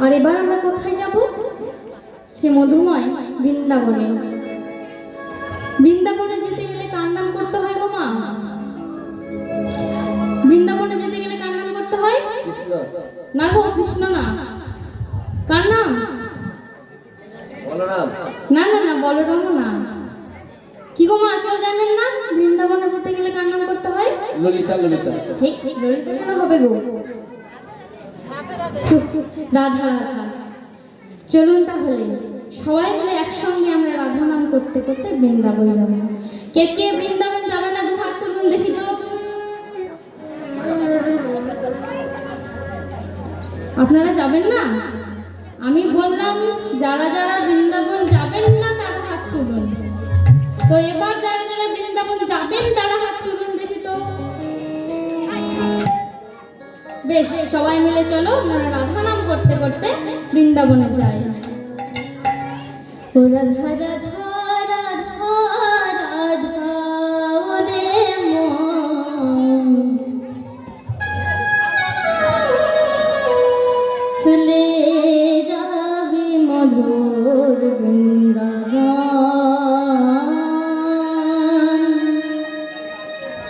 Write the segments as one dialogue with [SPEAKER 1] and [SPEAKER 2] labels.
[SPEAKER 1] আর এবার আমরা কোথায় যাব? সে মধুময় বৃন্দাবনে। বৃন্দাবনে যেতে গেলে কার নাম করতে হয় গো মা? বৃন্দাবনে যেতে গেলে কার নাম করতে হয়?
[SPEAKER 2] কৃষ্ণ।
[SPEAKER 1] না গো, কৃষ্ণ না। কার নাম?
[SPEAKER 2] বলরাম।
[SPEAKER 1] না না না, বলরাম না। কি গো মা, কেউ জানেন না বৃন্দাবনে যেতে গেলে কার নাম করতে হয়?
[SPEAKER 2] ললিতা। ললিতা
[SPEAKER 1] ঠিক ঠিক, ললিতা কেন হবে গো? রাধা রাধা। চলুন তাহলে সবাই মিলে একসঙ্গে আমরা রাধা নাম করতে করতে বৃন্দাবন যাব। কে কে বৃন্দাবন যাবে না, দু হাত তুলুন দেখি তো। আপনারা যাবেন না? আমি বললাম যারা যারা বৃন্দাবন যাবেন না তারা হাত তুলুন। তো এবার যারা যারা বৃন্দাবন যাবেন তারা হাত তুলুন দেখি তো। বেশ, সবাই মিলে চলো আমরা রাধা নাম করতে করতে বৃন্দাবনে যাই। ও রাধা রাধা রাধা রাধা ওরে মন, চলে যাবি মধুর বৃন্দাবন,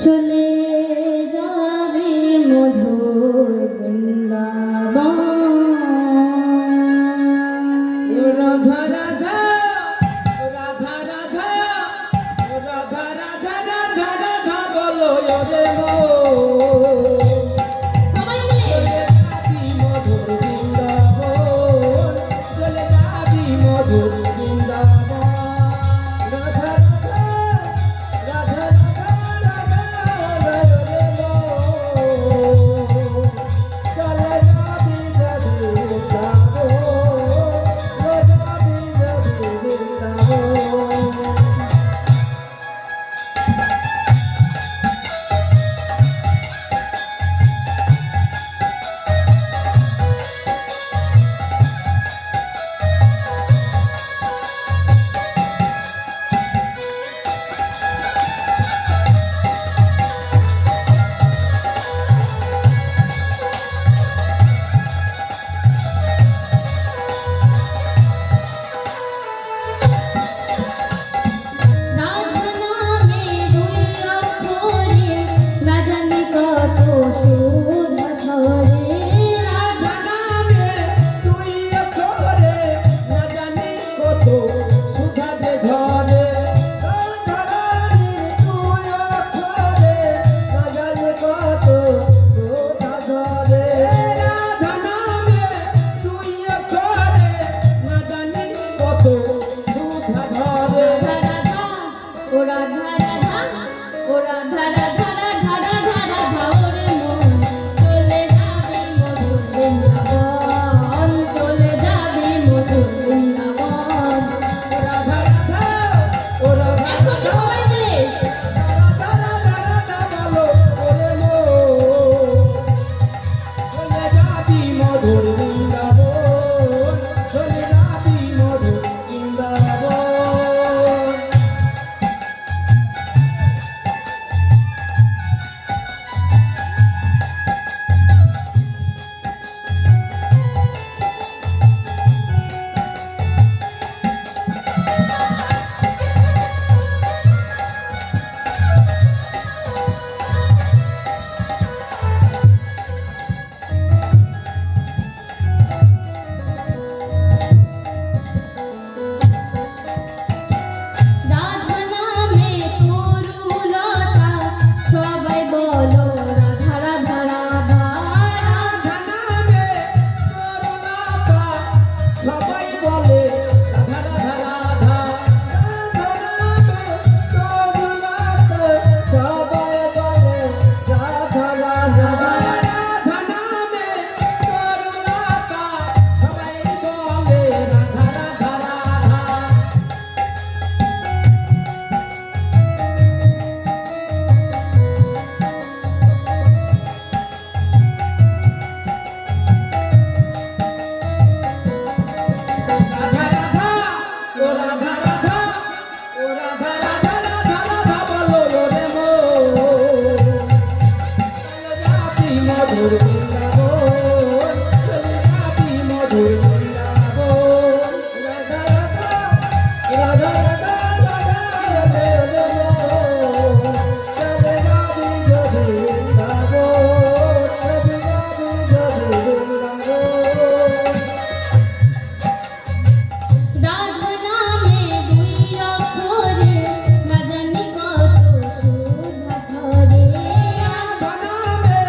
[SPEAKER 1] চলে যাবি মধুর বৃন্দাবন।
[SPEAKER 2] রাধা রাধা রাধা রাধা রাধা রাধা রাধা রাধা বলো রে মো।
[SPEAKER 1] সবাই মিলে
[SPEAKER 2] মধুর বৃন্দাবন। মধুর বৃন্দাবন। রাধা রাধা রাধা রাধা রাধা রাধে রাধে মন। চলে যাবি যদি বৃন্দাবন, চলে যাবি যদি বৃন্দাবন।
[SPEAKER 1] রাধা নামে দুই অক্ষরে না জানি কত সুধা ঝরে।
[SPEAKER 2] বানাবে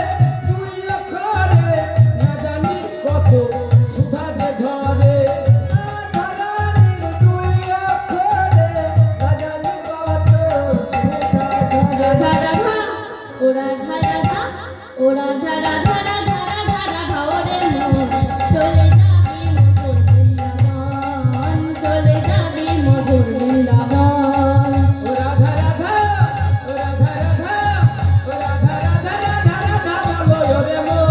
[SPEAKER 2] দুই অক্ষরে না জানি কত সুধা যে ঝরে। রাধারানীর দুই অক্ষরে না জানি কত সুধা ঝরে।
[SPEAKER 1] রাধা রাধা ও রাধা রাধা ও রাধা রাধা রাধা রাধা রাধা ওরে মন চলে যাবি মধুর বৃন্দাবন, চলে যাবি মধুর বৃন্দাবন।
[SPEAKER 2] ও রাধা রাধা ও রাধা রাধা ও রাধা রাধা রাধা রাধা বলো রে মন।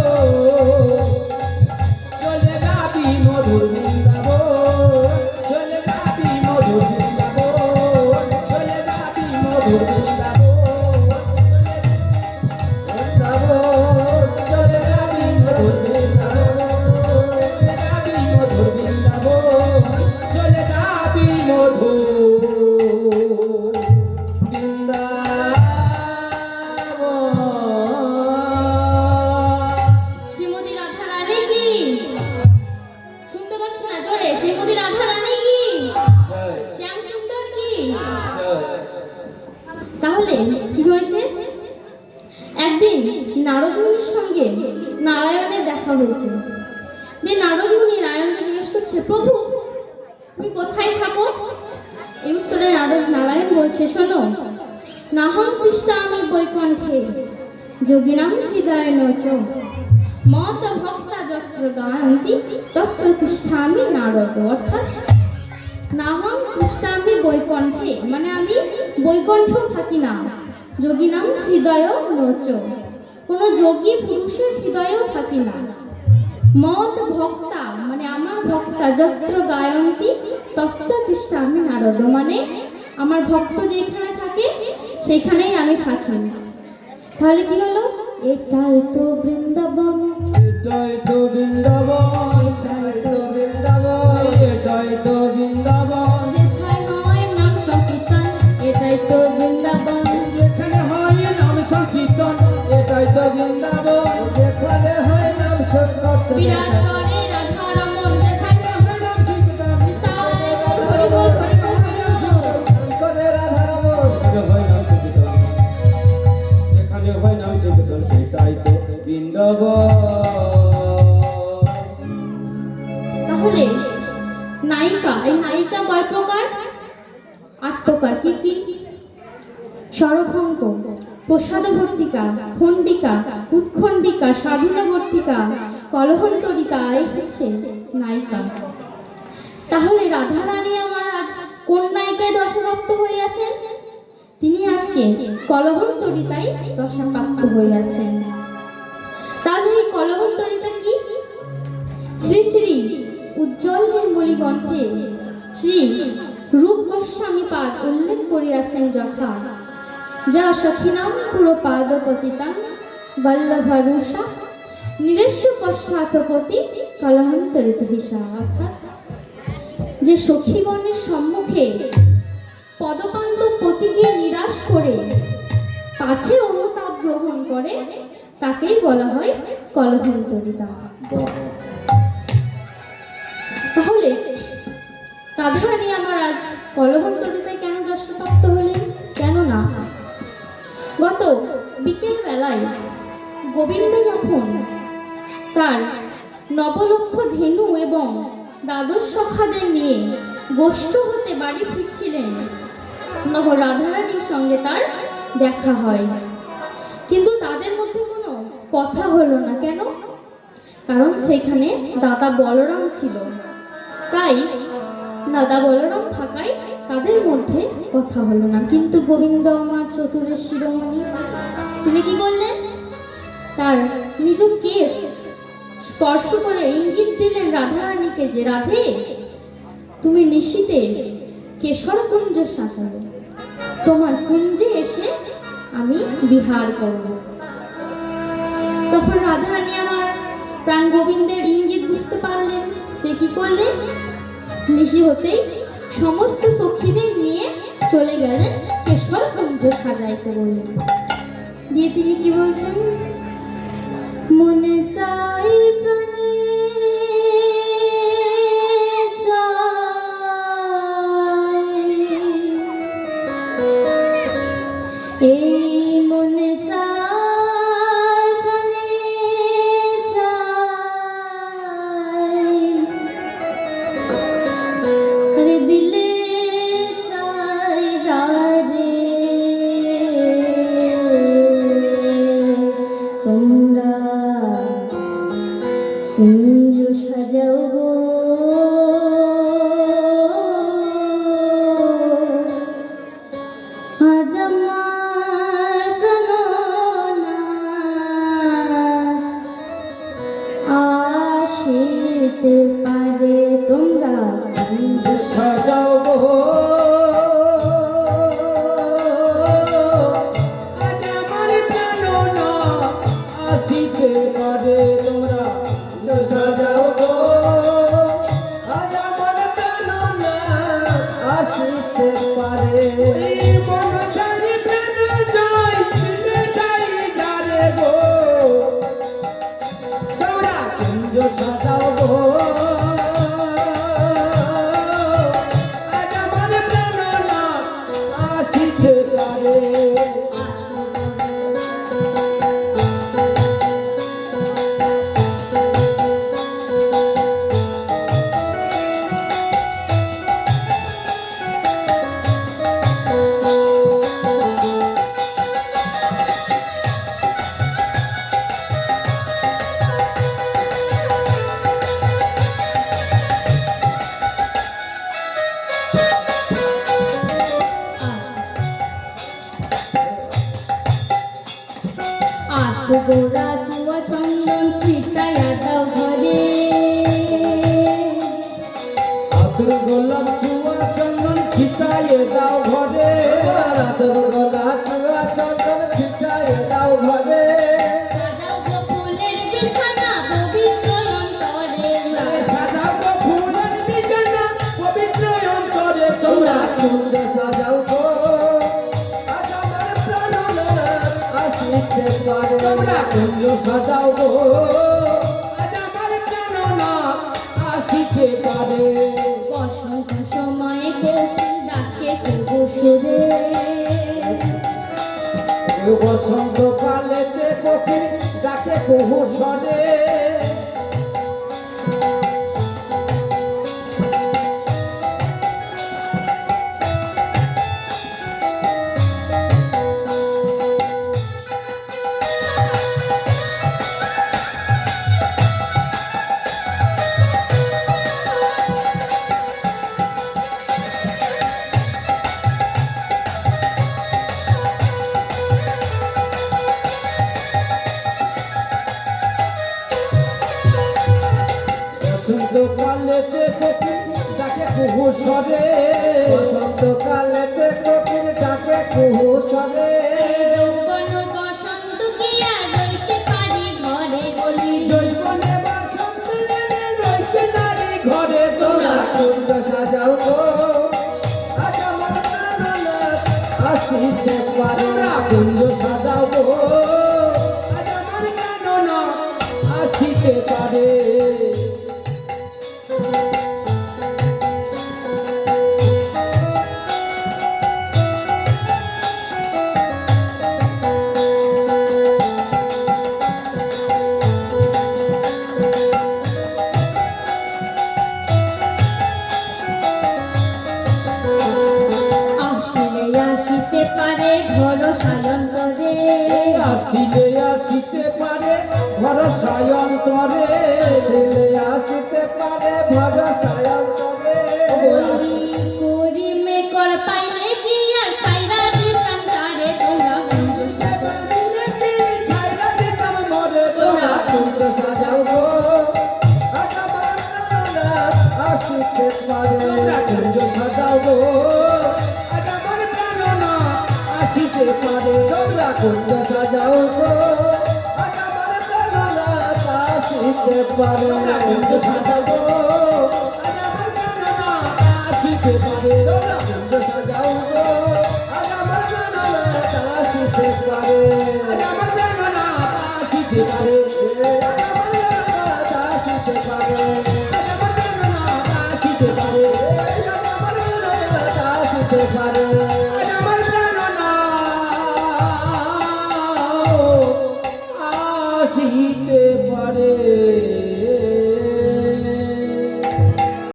[SPEAKER 2] চলে যাবি মধুর বৃন্দাবন, চলে যাবি মধুর বৃন্দাবন, চলে যাবি মধুর বৃন্দাবন। চলে যাবি মধুর বৃন্দাবন, চলে যাবি মধুর বৃন্দাবন।
[SPEAKER 1] শ্রীমতী রাধা রানী কি? শুনতে পাচ্ছ না জোরে? শ্রীমতী রাধা রানী কি? শ্যাম সুন্দর কি? তাহলে কি হয়েছে? একদিন নারদ মুনির সঙ্গে নারায়ণের দেখা হয়েছে। যে নারদ মুনি নারায়ণকে জিজ্ঞেস করছে, প্রভু তুমি কোথায় থাকো? এই উত্তরে নারায়ণ বলছে, শোনো, নাহং তিষ্ঠামি বৈকুণ্ঠে যোগিনাং হৃদয়েন চ মত ভক্তা যত্র গায়ন্তি তত্র তিষ্ঠামি নারদ। অর্থাৎ নাহং তিষ্ঠামি বৈকুণ্ঠে মানে আমি বৈকুণ্ঠেও থাকি না, যোগিনাং হৃদয় নোচ কোনো যোগী পুরুষের হৃদয়েও থাকি না, মত ভক্তা মানে আমার ভক্তা যত্র গায়ন্তি তত্র তিষ্ঠামি নারদ মানে আমার ভক্ত যেখানে থাকে সেখানেই আমি থাকি। তাহলে কি হলো? এটাই তো বৃন্দাবন,
[SPEAKER 2] এটাই তো বৃন্দাবন, এটাই তো বৃন্দাবন, এটাই তো বৃন্দাবন।
[SPEAKER 1] যেখানে হয় নাম সংকীর্তন এটাই তো বৃন্দাবন,
[SPEAKER 2] যেখানে হয় নাম সংকীর্তন এটাই তো বৃন্দাবন। যেখানে হয় নাম সংকীর্তন
[SPEAKER 1] বিরাজ করে রাধা রমন, যেখানে
[SPEAKER 2] হয় নাম সংকীর্তন
[SPEAKER 1] বিশাল হরি বল হরি বল হরি বল।
[SPEAKER 2] করে রাধা রমন। যেখানে হয় নাম সংকীর্তন, যেখানে হয় নাম সংকীর্তন সেটাই তো বৃন্দাবন।
[SPEAKER 1] তাহলে নায়িকা, এই নায়িকা কয় প্রকার? 8 প্রকার। কি কি? স্বরভঙ্গ, প্রসাদবর্তিকা, খণ্ডিকা, উৎখণ্ডিকা, স্বাধীনবর্তিকা, কলহন্তরিকা, এই হচ্ছে নায়িকা। তাহলে রাধারানী আমার আজ কোন নায়িকায় দশাপ্রাপ্ত হইয়াছেন? তিনি আজকে কলহন্তরিতায় দশাপ্রাপ্ত হইয়াছেন। তাহলে এই কলহন্তরিতা কি? শ্রী শ্রী উজ্জ্বল নির্মলী গ্রন্থে শ্রী রূপ গোস্বামী পাদ উল্লেখ করিয়াছেন যথা, যা সখিনাম পুরো পাদপতিতাং বল্লভরুষা নিরেশ্য পশ্চাৎপতি কলহন্তরিত হিসা। অর্থাৎ যে সখীগণের সম্মুখে পদপান্ত পতিকে নিরাশ করে পাছে অনুতাপ গ্রহণ করে তাকেই বলা হয় কলহন্তরিতা। তাহলে রাধারানী আমার আজ কলহন্তরিতায় কেন যশপ্রাপ্ত হলেন? কেন না? গত বিকেল বেলায় গোবিন্দ যখন তার নবলক্ষ ধেনু এবং দ্বাদশ সখাদের নিয়ে গোষ্ঠ হতে বাড়ি ফিরছিলেন, রাধারানীর সঙ্গে তার দেখা হয়। কিন্তু তাদের মধ্যে কোনো কথা হলো না। কেন? কারণ সেখানে দাদা বলরাম ছিল। তাই দাদা বলরাম থাকায় তাদের মধ্যে কথা হলো না। কিন্তু গোবিন্দ আমার চতুরের শিরোমণি, তিনি কি করলেন? তার নিজ কেশ স্পর্শ করে ইঙ্গিত দিলেন রাধারানীকে যে, রাধে তুমি নিশীতে কেশর কুঞ্জ সাজাবে, তোমার কুঞ্জে এসে আমি বিহার করব। তখন রাধারানী আমার প্রাণ গোবিন্দের ইঙ্গিত বুঝতে পারলেন যে সে কি করলেন? নিশি হতেই সমস্ত সখীদের নিয়ে চলে গেলেন কেশর কুঞ্জ সাজাইতে বললেন। দিয়ে তিনি কি বলছেন? মনে চাই প্রাণে চাই, এই মনে চাই প্রাণে চাই, আরে দিলে চাই যারে তোমরা কুঞ্জ সাজাও গো, আজ আমার প্রাণনাথ আসিতে পারে, তোমরা কুঞ্জ
[SPEAKER 2] সাজাও গো, আজ আমার প্রাণনাথ আসিতে পারে, তোমরা সাজাও গো, আজ আমার প্রাণনাথ আসিতে পারে। এই মন চাই প্রাণ যাই, দিলে যাই যারে গো, তোমরা কুঞ্জ সাজাও গো, আজ আমার প্রাণনাথ আসিতে পারে।
[SPEAKER 1] গোড়া চুয়া চন্দন ছিটাইয়া দাও ঘরে,
[SPEAKER 2] আতর গোলাপ চুয়া চন্দন ছিটাইয়ে দাও ঘরে, আতর গোলাপ চুয়া চন্দন ছিটাইয়ে দাও ঘরে,
[SPEAKER 1] সাজাও গো ফুলের বিছানা পবিত্র অন্তরে,
[SPEAKER 2] সাজাও গো ফুলের বিছানা পবিত্র অন্তরে, তোমরা কুঞ্জ সাজাও গো, আজ আমার প্রাণনাথ আসিতে পারে, তোমরা কুঞ্জ সাজাও গো, আজ আমার প্রাণনাথ আসিতে পারে।
[SPEAKER 1] বসন্ত সময়ে কোকিল ডাকে তবু সুরে,
[SPEAKER 2] বসন্ত কালেতে কোকিল ডাকে কুহু স্বরে, বসন্ত কালেতে কোকিল ডাকে কুহু স্বরে, বসন্ত কালেতে কোকিল ডাকে কুহু স্বরে,
[SPEAKER 1] যৌবন বসন্ত গিয়া রইতে পারি ঘরে বলি,
[SPEAKER 2] জৈবনে বসন্ত নেমে রইতে নারী ঘরে, তোমরা কুঞ্জ সাজাও গো, আজ আমার প্রাণনাথ আসিতে পারে, কুঞ্জ সাজাও গো, আজ আমার প্রাণনাথ আসিতে পারে।
[SPEAKER 1] আসিলে আসিতে পারে ভরসা অন্তরে,
[SPEAKER 2] আসিলে আসিতে পারে ভরসায় অন্তরে, আসিলে আসিতে পারে ভরসায় অন্তরে,
[SPEAKER 1] বলি করি মে কর পাইলে গিয়া ছাইরা দিতাম তারে, তোমরা কুঞ্জ
[SPEAKER 2] ছাইরা দিতাম মরে, তোমরা কুঞ্জ সাজাও গো, আজ আমার প্রাণনাথ আসিতে পারে, কুঞ্জ সাজাও গো, আজ আমার প্রাণনাথ আসিতে পারে, তোমরা কুঞ্জ সাজাও গো, আজ আমার প্রাণনাথ আসিতে আসিতে পারে বন্ধু সাজাবো আজ আমার গানা আসিতে পারে বন্ধু সাজাও গো আজ আমার গানা আসিতে পারে আজ আমার গানা আসিতে পারে আজ আমার গানা আসিতে পারে আজ আমার গানা আসিতে পারে আজ আমার গানা আসিতে পারে